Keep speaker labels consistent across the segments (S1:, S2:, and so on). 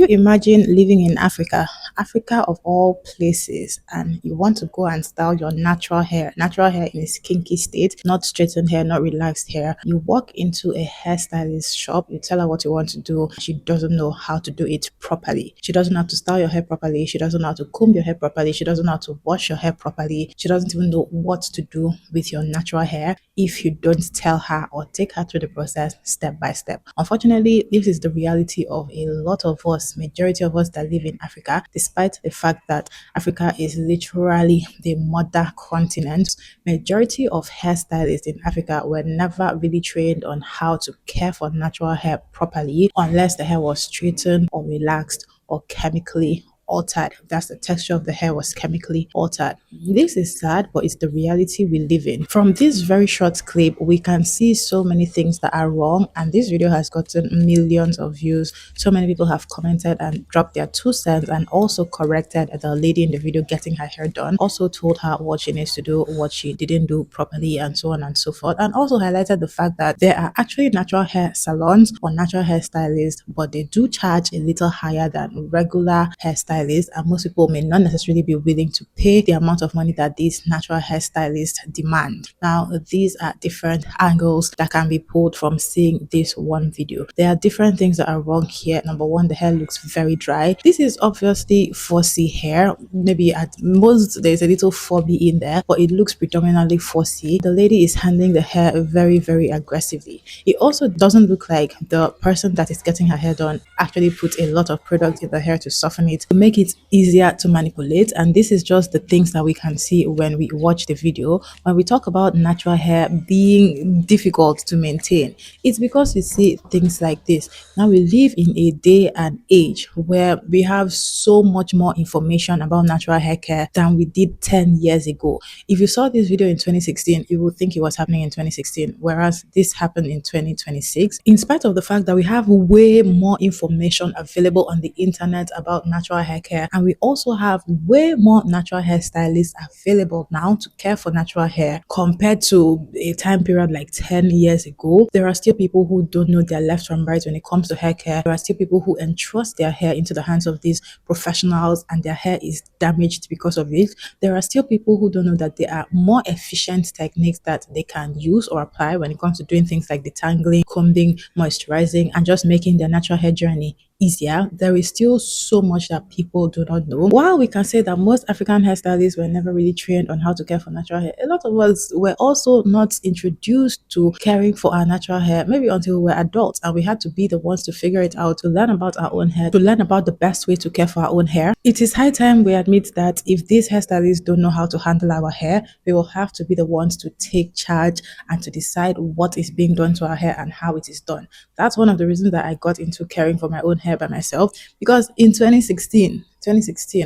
S1: you imagine living in Africa, Africa of all places, and you want to go and style your natural hair in its kinky state, not straightened hair, not relaxed hair. You walk into a hairstylist shop, you tell her what you want to do. She doesn't know how to do it properly. She doesn't know how to style your hair properly. She doesn't know how to comb your hair properly. She doesn't know how to wash your hair properly. She doesn't even know what to do with your natural hair if you don't tell her or take her through the process step by step. Unfortunately, this is the reality of a lot of us, majority of us that live in Africa, despite the fact that Africa is literally the mother continent. Majority of hairstylists in Africa were never really trained on how to care for natural hair properly unless the hair was straightened or relaxed or chemically altered. That's the texture of the hair was chemically altered. This is sad, but it's the reality we live in. From this very short clip, we can see so many things that are wrong, and this video has gotten millions of views. So many people have commented and dropped their 2 cents and also corrected the lady in the video getting her hair done, also told her what she needs to do, what she didn't do properly, and so on and so forth, and also highlighted the fact that there are actually natural hair salons or natural hairstylists, but they do charge a little higher than regular hairstylists, and most people may not necessarily be willing to pay the amount of money that these natural hairstylists demand. Now, these are different angles that can be pulled from seeing this one video. There are different things that are wrong here. Number one, the hair looks very dry. This is obviously 4C hair. Maybe at most there's a little 4B in there, but it looks predominantly 4C. The lady is handling the hair very, very aggressively. It also doesn't look like the person that is getting her hair done actually put a lot of product in the hair to soften it, to make it easier to manipulate. And this is just the things that we can see when we watch the video. When we talk about natural hair being difficult to maintain, it's because you see things like this. Now we live in a day and age where we have so much more information about natural hair care than we did 10 years ago. If you saw this video in 2016, you would think it was happening in 2016, whereas this happened in 2026. In spite of the fact that we have way more information available on the internet about natural hair care, and we also have way more natural hairstylists available now to care for natural hair compared to a time period like 10 years ago, there are still people who don't know their left from right when it comes to hair care. There are still people who entrust their hair into the hands of these professionals and their hair is damaged because of it. There are still people who don't know that there are more efficient techniques that they can use or apply when it comes to doing things like detangling, combing, moisturizing, and just making their natural hair journey easier. There is still so much that people do not know. While we can say that most African hairstylists were never really trained on how to care for natural hair, a lot of us were also not introduced to caring for our natural hair maybe until we were adults, and we had to be the ones to figure it out, to learn about our own hair, to learn about the best way to care for our own hair. It is high time we admit that if these hairstylists don't know how to handle our hair, we will have to be the ones to take charge and to decide what is being done to our hair and how it is done. That's one of the reasons that I got into caring for my own hair by myself, because in 2016,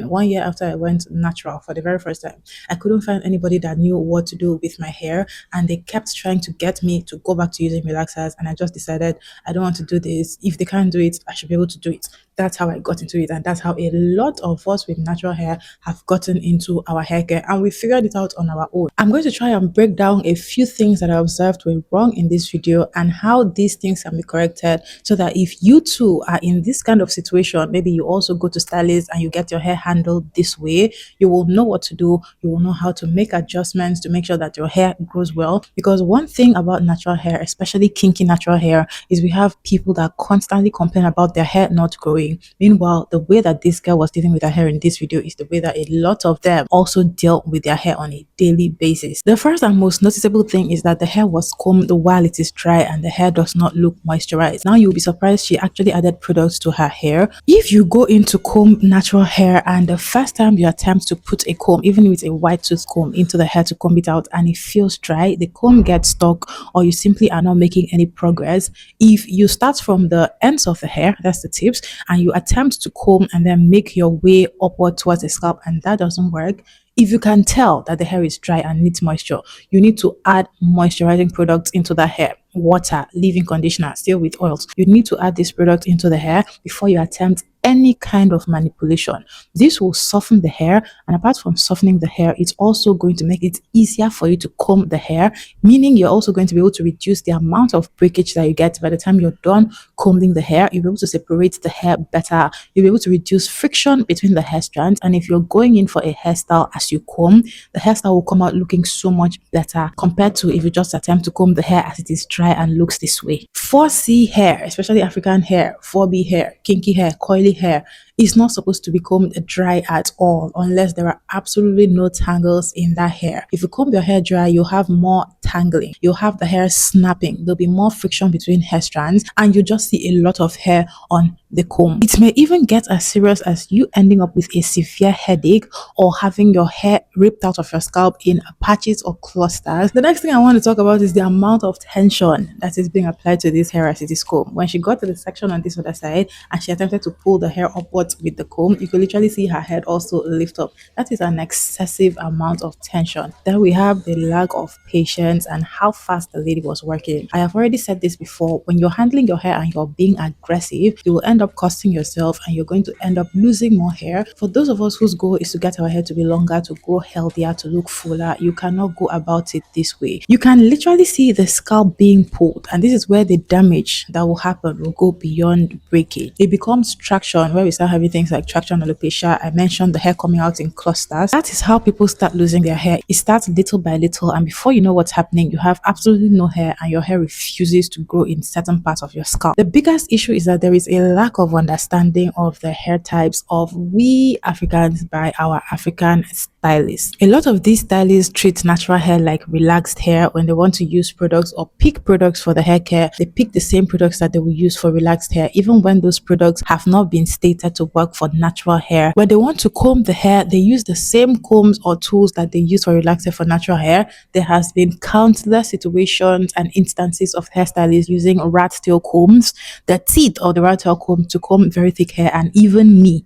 S1: 1 year after I went natural for the very first time, I couldn't find anybody that knew what to do with my hair, and they kept trying to get me to go back to using relaxers, and I just decided I don't want to do this. If they can't do it, I should be able to do it. That's how I got into it, and that's how a lot of us with natural hair have gotten into our hair care, and we figured it out on our own. I'm going to try and break down a few things that I observed were wrong in this video and how these things can be corrected, so that if you too are in this kind of situation, maybe you also go to stylists and you get your hair handled this way, you will know what to do. You will know how to make adjustments to make sure that your hair grows well. Because one thing about natural hair, especially kinky natural hair, is we have people that constantly complain about their hair not growing. Meanwhile, the way that this girl was dealing with her hair in this video is the way that a lot of them also deal with their hair on a daily basis. The first and most noticeable thing is that the hair was combed while it is dry and the hair does not look moisturized. Now you'll be surprised she actually added products to her hair. If you go into comb natural hair and the first time you attempt to put a comb, even with a white tooth comb, into the hair to comb it out and it feels dry, the comb gets stuck, or you simply are not making any progress. If you start from the ends of the hair, that's the tips, and you attempt to comb and then make your way upward towards the scalp and that doesn't work, if you can tell that the hair is dry and needs moisture, you need to add moisturizing products into the hair. Water, leave-in conditioner, still with oils. You need to add this product into the hair before you attempt any kind of manipulation. This will soften the hair, and apart from softening the hair, it's also going to make it easier for you to comb the hair, meaning you're also going to be able to reduce the amount of breakage that you get by the time you're done combing the hair. You'll be able to separate the hair better. You'll be able to reduce friction between the hair strands. And if you're going in for a hairstyle as you comb, the hairstyle will come out looking so much better compared to if you just attempt to comb the hair as it is dry and looks this way. 4C hair, especially African hair, 4B hair, kinky hair, coily hair, is not supposed to be combed dry at all unless there are absolutely no tangles in that hair. If you comb your hair dry, you'll have more tangling. You'll have the hair snapping. There'll be more friction between hair strands, and you just see a lot of hair on the comb. It may even get as serious as you ending up with a severe headache or having your hair ripped out of your scalp in patches or clusters. The next thing I want to talk about is the amount of tension that is being applied to this hair as it is combed. When she got to the section on this other side and she attempted to pull the hair upwards with the comb, you could literally see her head also lift up. That is an excessive amount of tension. Then we have the lack of patience and how fast the lady was working. I have already said this before. When you're handling your hair and you're being aggressive, you will end up costing yourself and you're going to end up losing more hair. For those of us whose goal is to get our hair to be longer, to grow healthier, to look fuller, you cannot go about it this way. You can literally see the scalp being pulled, and this is where the damage that will happen will go beyond breakage. It becomes traction, where we start having things like traction alopecia. I mentioned the hair coming out in clusters. That is how people start losing their hair. It starts little by little, and before you know what's happening, you have absolutely no hair and your hair refuses to grow in certain parts of your scalp. The biggest issue is that there is a lack of understanding of the hair types of we Africans by our African stylists. A lot of these stylists treat natural hair like relaxed hair. When they want to use products or pick products for the hair care, they pick the same products that they will use for relaxed hair, even when those products have not been stated to work for natural hair. When they want to comb the hair, they use the same combs or tools that they use for relaxed hair for natural hair. There has been countless situations and instances of hairstylists using rat tail combs, the teeth of the rat tail comb, to comb very thick hair. And even me,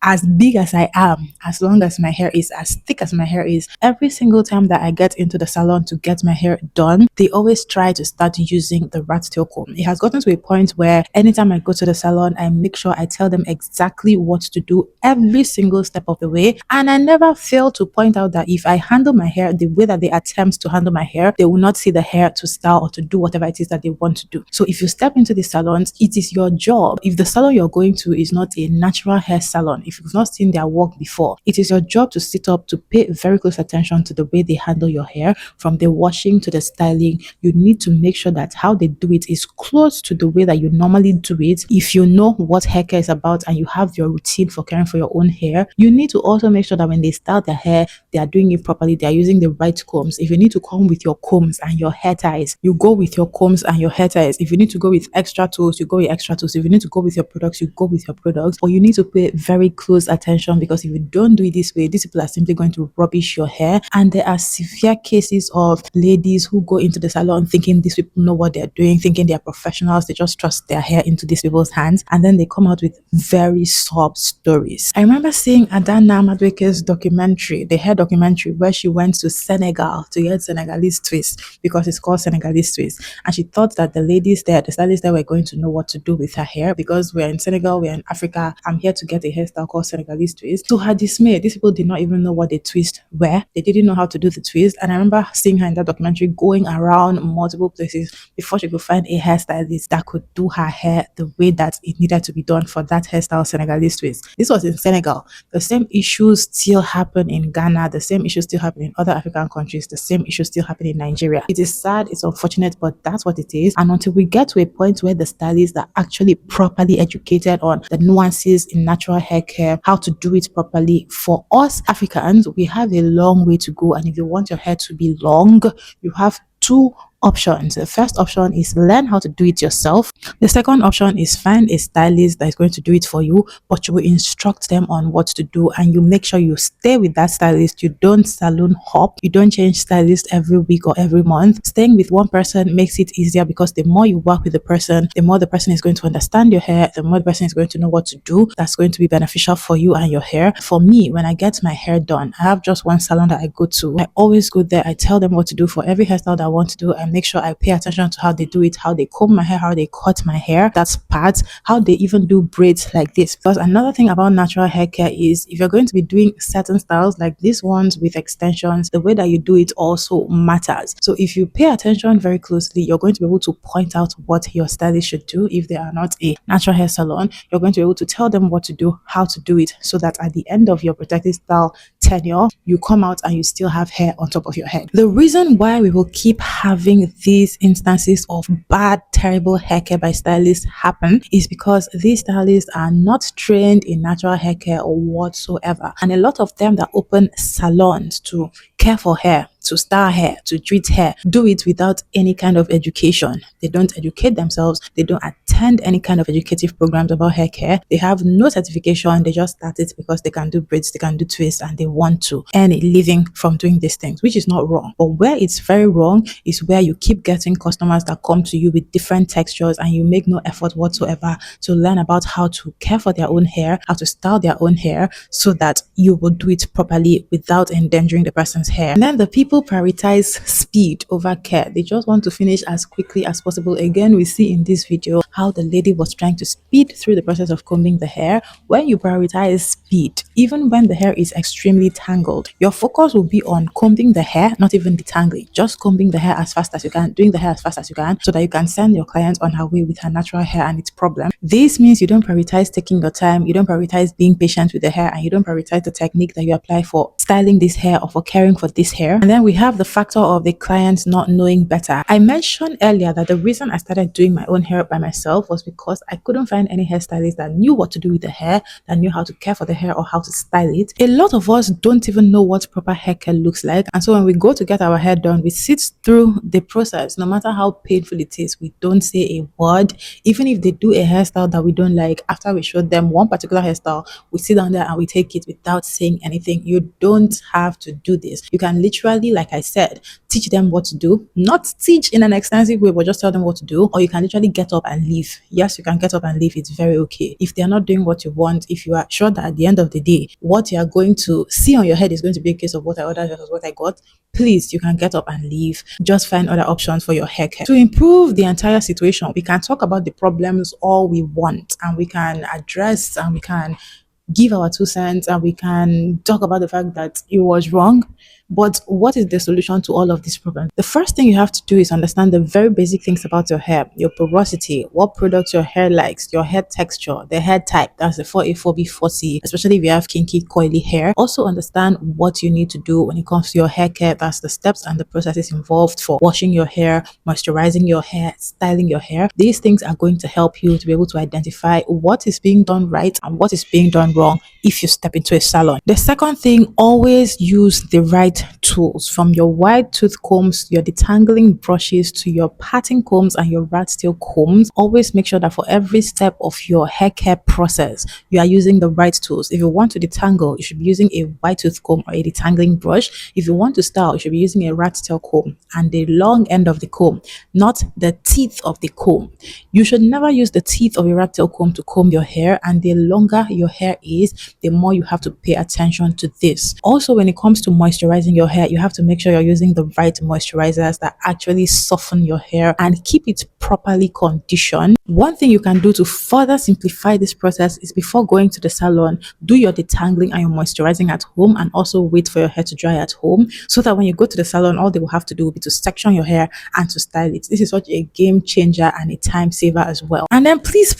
S1: as big as I am, as long as my hair is, as thick as my hair is, every single time that I get into the salon to get my hair done, they always try to start using the rat tail comb. It has gotten to a point where anytime I go to the salon, I make sure I tell them exactly what to do every single step of the way. And I never fail to point out that if I handle my hair the way that they attempt to handle my hair, they will not see the hair to style or to do whatever it is that they want to do. So if you step into the salons, it is your job. If the salon you're going to is not a natural hair salon, if you've not seen their work before, it is your job to sit up, to pay very close attention to the way they handle your hair, from the washing to the styling. You need to make sure that how they do it is close to the way that you normally do it. If you know what hair care is about and you have your routine for caring for your own hair, you need to also make sure that when they style their hair, they are doing it properly, they are using the right combs. If you need to comb with your combs and your hair ties, you go with your combs and your hair ties. If you need to go with extra tools, you go with extra tools. If you need to go with your products, you go with your products. Or you need to pay very close attention, because if you don't do it this way, these people are simply going to rubbish your hair. And there are severe cases of ladies who go into the salon thinking these people know what they're doing, thinking they're professionals, they just trust their hair into these people's hands, and then they come out with very sob stories. I remember seeing Adana Madueke's documentary, the hair documentary, where she went to Senegal to get Senegalese twist, because it's called Senegalese twist, and she thought that the ladies there, the stylists there, were going to know what to do with her hair, because we're in Senegal, we're in Africa, I'm here to get a hairstyle called Senegalese twist. To her dismay, these people did not even know what the twist were. They didn't know how to do the twist. And I remember seeing her in that documentary going around multiple places before she could find a hairstylist that could do her hair the way that it needed to be done for that hairstyle Senegalese twist. This was in Senegal. The same issues still happen in Ghana. The same issues still happen in other African countries. The same issues still happen in Nigeria. It is sad, it's unfortunate, but that's what it is. And until we get to a point where the stylists are actually properly educated on the nuances in natural hair care, how to do it properly, for us Africans, we have a long way to go. And if you want your hair to be long, you have two options. The first option is learn how to do it yourself. The second option is find a stylist that is going to do it for you, but you will instruct them on what to do, and you make sure you stay with that stylist. You don't salon hop. You don't change stylist every week or every month. Staying with one person makes it easier, because the more you work with the person, the more the person is going to understand your hair, the more the person is going to know what to do. That's going to be beneficial for you and your hair. For me, when I get my hair done, I have just one salon that I go to. I always go there. I tell them what to do for every hairstyle that I want to do. I'm make sure I pay attention to how they do it, how they comb my hair, how they cut my hair, that's part, how they even do braids like this. Because another thing about natural hair care is if you're going to be doing certain styles like these ones with extensions, the way that you do it also matters. So if you pay attention very closely, you're going to be able to point out what your stylist should do. If they are not a natural hair salon, you're going to be able to tell them what to do, how to do it, so that at the end of your protective style tenure, you come out and you still have hair on top of your head. The reason why we will keep having these instances of bad, terrible hair care by stylists happen is because these stylists are not trained in natural hair care or whatsoever. And a lot of them that open salons to care for hair, to style hair, to treat hair, do it without any kind of education. They don't educate themselves. They don't attend any kind of educative programs about hair care. They have no certification. They just start it because they can do braids, they can do twists, and they want to earn a living from doing these things, which is not wrong. But where it's very wrong is where you keep getting customers that come to you with different textures and you make no effort whatsoever to learn about how to care for their own hair, how to style their own hair, so that you will do it properly without endangering the person's hair. And then the people prioritize speed over care. They just want to finish as quickly as possible. Again, we see in this video how the lady was trying to speed through the process of combing the hair. When you prioritize speed, even when the hair is extremely tangled, your focus will be on combing the hair, not even detangling, just combing the hair as fast as you can, doing the hair as fast as you can, so that you can send your client on her way with her natural hair and its problem. This means you don't prioritize taking your time, you don't prioritize being patient with the hair, and you don't prioritize the technique that you apply for styling this hair or for caring for this hair. And then we have the factor of the client not knowing better. I mentioned earlier that the reason I started doing my own hair by myself was because I couldn't find any hairstylist that knew what to do with the hair, that knew how to care for the hair or how to style it. A lot of us don't even know what proper hair care looks like, and so when we go to get our hair done, we sit through the process. No matter how painful it is, we don't say a word. Even if they do a hairstyle that we don't like, after we show them one particular hairstyle, we sit down there and we take it without saying anything. You don't have to do this. You can literally, like I said, teach them what to do, not teach in an extensive way, but just tell them what to do. Or you can literally get up and leave. Yes, you can get up and leave. It's very okay. If they're not doing what you want, if you are sure that at the end of the day, what you are going to see on your head is going to be a case of what I ordered versus what I got, please, you can get up and leave. Just find other options for your hair care. To improve the entire situation, we can talk about the problems all we want, and we can address, and we can give our 2 cents, and we can talk about the fact that it was wrong. But what is the solution to all of these problems? The first thing you have to do is understand the very basic things about your hair, your porosity, what products your hair likes, your hair texture, the hair type, that's the 4A, 4B, 4C, especially if you have kinky, coily hair. Also understand what you need to do when it comes to your hair care, that's the steps and the processes involved for washing your hair, moisturizing your hair, styling your hair. These things are going to help you to be able to identify what is being done right and what is being done wrong if you step into a salon. The second thing, always use the right tools, from your wide tooth combs, your detangling brushes, to your parting combs and your rat tail combs. Always make sure that for every step of your hair care process, you are using the right tools. If you want to detangle, you should be using a wide tooth comb or a detangling brush. If you want to style, you should be using a rat tail comb and the long end of the comb, not the teeth of the comb. You should never use the teeth of a rat tail comb to comb your hair, and the longer your hair is, the more you have to pay attention to this. Also, when it comes to moisturizing your hair, you have to make sure you're using the right moisturizers that actually soften your hair and keep it properly conditioned. One thing you can do to further simplify this process is, before going to the salon, do your detangling and your moisturizing at home, and also wait for your hair to dry at home, so that when you go to the salon, all they will have to do will be to section your hair and to style it. This is such a game changer and a time saver as well. And then please,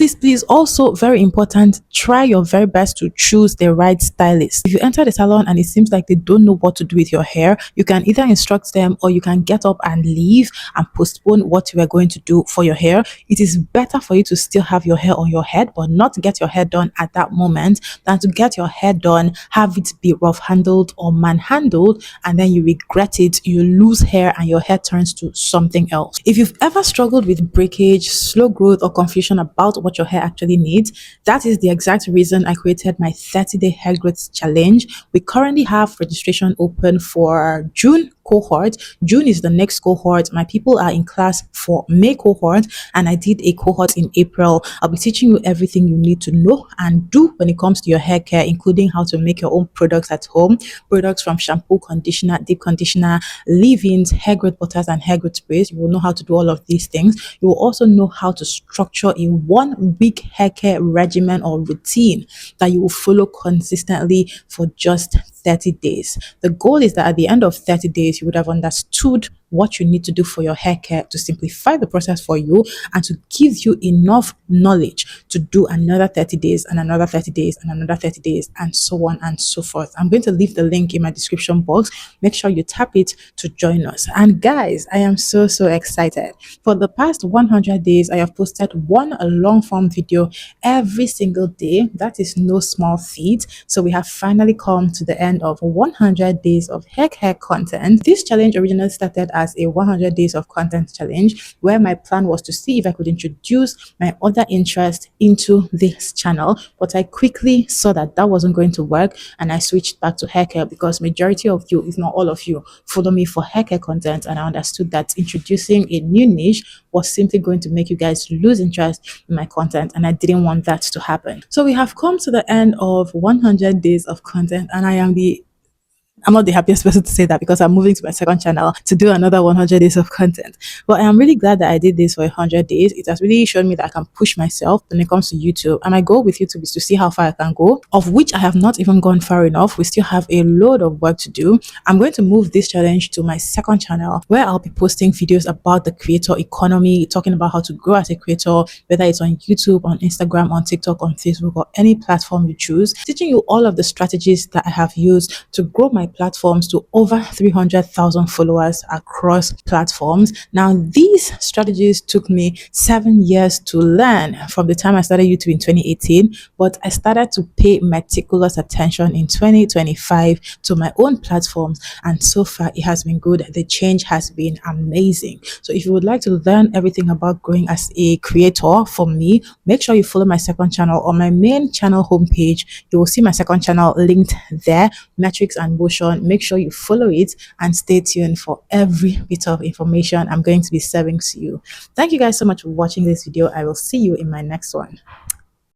S1: also very important, try your very best to choose the right stylist. If you enter the salon and it seems like they don't know what to do with your hair, you can either instruct them, or you can get up and leave and postpone what you are going to do for your hair. It is better for you to still have your hair on your head, but not get your hair done at that moment, than to get your hair done, have it be rough handled or manhandled, and then you regret it, you lose hair, and your hair turns to something else. If you've ever struggled with breakage, slow growth, or confusion about what your hair actually needs, that is the exact reason I created my 30-day hair growth challenge. We currently have registration open for June cohort. June is the next cohort. My people are in class for May cohort, and I did a cohort in April. I'll be teaching you everything you need to know and do when it comes to your hair care, including how to make your own products at home. Products from shampoo, conditioner, deep conditioner, leave-ins, hair growth butters, and hair growth sprays. You will know how to do all of these things. You will also know how to structure a 1 week hair care regimen or routine that you will follow consistently for just 30 days. The goal is that at the end of 30 days, you would have understood what you need to do for your hair care to simplify the process for you and to give you enough knowledge to do another 30 days and another 30 days and another 30 days and so on and so forth. I'm going to leave the link in my description box. Make sure you tap it to join us. And guys, I am so excited. For the past 100 days, I have posted one long form video every single day. That is no small feat. So we have finally come to the end of 100 days of hair care content. This challenge originally started as a 100 days of content challenge, where my plan was to see if I could introduce my other interest into this channel, but I quickly saw that that wasn't going to work, and I switched back to hair care because majority of you, if not all of you, follow me for hair care content, and I understood that introducing a new niche was simply going to make you guys lose interest in my content, and I didn't want that to happen. So we have come to the end of 100 days of content, and I'm not the happiest person to say that because I'm moving to my second channel to do another 100 days of content. But I am really glad that I did this for 100 days. It has really shown me that I can push myself when it comes to YouTube. And my goal with YouTube is to see how far I can go, of which I have not even gone far enough. We still have a load of work to do. I'm going to move this challenge to my second channel, where I'll be posting videos about the creator economy, talking about how to grow as a creator, whether it's on YouTube, on Instagram, on TikTok, on Facebook, or any platform you choose, teaching you all of the strategies that I have used to grow my platforms to over 300,000 followers across platforms. Now, these strategies took me 7 years to learn from the time I started YouTube in 2018, but I started to pay meticulous attention in 2025 to my own platforms, and so far it has been good. The change has been amazing. So if you would like to learn everything about growing as a creator from me, make sure you follow my second channel. On my main channel homepage, you will see my second channel linked there, Metrics and Motion. Make sure you follow it and stay tuned for every bit of information I'm going to be serving to you. Thank you guys so much for watching this video. I will see you in my next one.